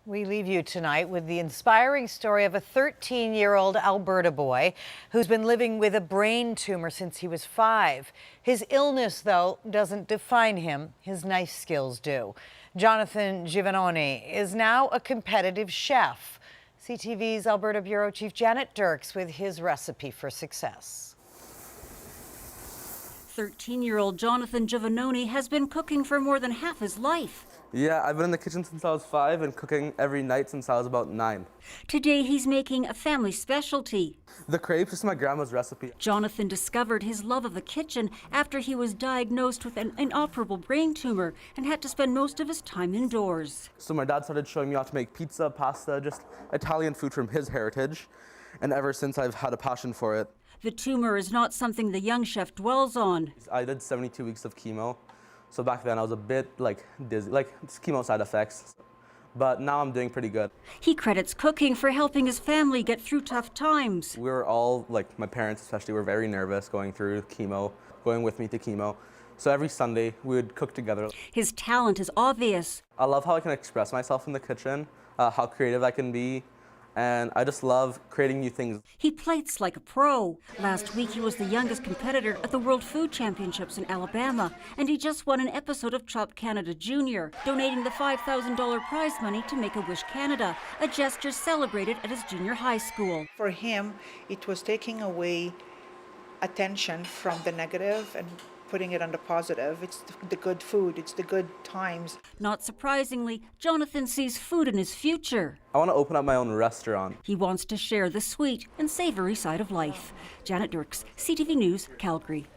We leave you tonight with the inspiring story of a 13-year-old Alberta boy who's been living with a brain tumor since he was 5. His illness, though, doesn't define him. His knife skills do. Jonathan Giovannoni is now a competitive chef. CTV's Alberta Bureau Chief Janet Dirks with his recipe for success. 13-year-old Jonathan Giovannoni has been cooking for more than half his life. Yeah, I've been in the kitchen since I was 5 and cooking every night since I was about 9. Today he's making a family specialty. The crepes is my grandma's recipe. Jonathan discovered his love of the kitchen after he was diagnosed with an inoperable brain tumor and had to spend most of his time indoors. So my dad started showing me how to make pizza, pasta, just Italian food from his heritage. And ever since I've had a passion for it. The tumor is not something the young chef dwells on. I did 72 weeks of chemo. So back then I was a bit dizzy, chemo side effects, but now I'm doing pretty good. He credits cooking for helping his family get through tough times. We were all, my parents especially, were very nervous going through chemo, going with me to chemo. So every Sunday we would cook together. His talent is obvious. I love how I can express myself in the kitchen, how creative I can be. And I just love creating new things. He plates like a pro. Last week he was the youngest competitor at the World Food Championships in Alabama, and he just won an episode of Chopped Canada Junior, donating the $5,000 prize money to Make-A-Wish Canada, a gesture celebrated at his junior high school. For him, it was taking away attention from the negative and putting it on the positive. It's the good food, it's the good times. Not surprisingly, Jonathan sees food in his future. I want to open up my own restaurant. He wants to share the sweet and savory side of life. Janet Dirks, CTV News, Calgary.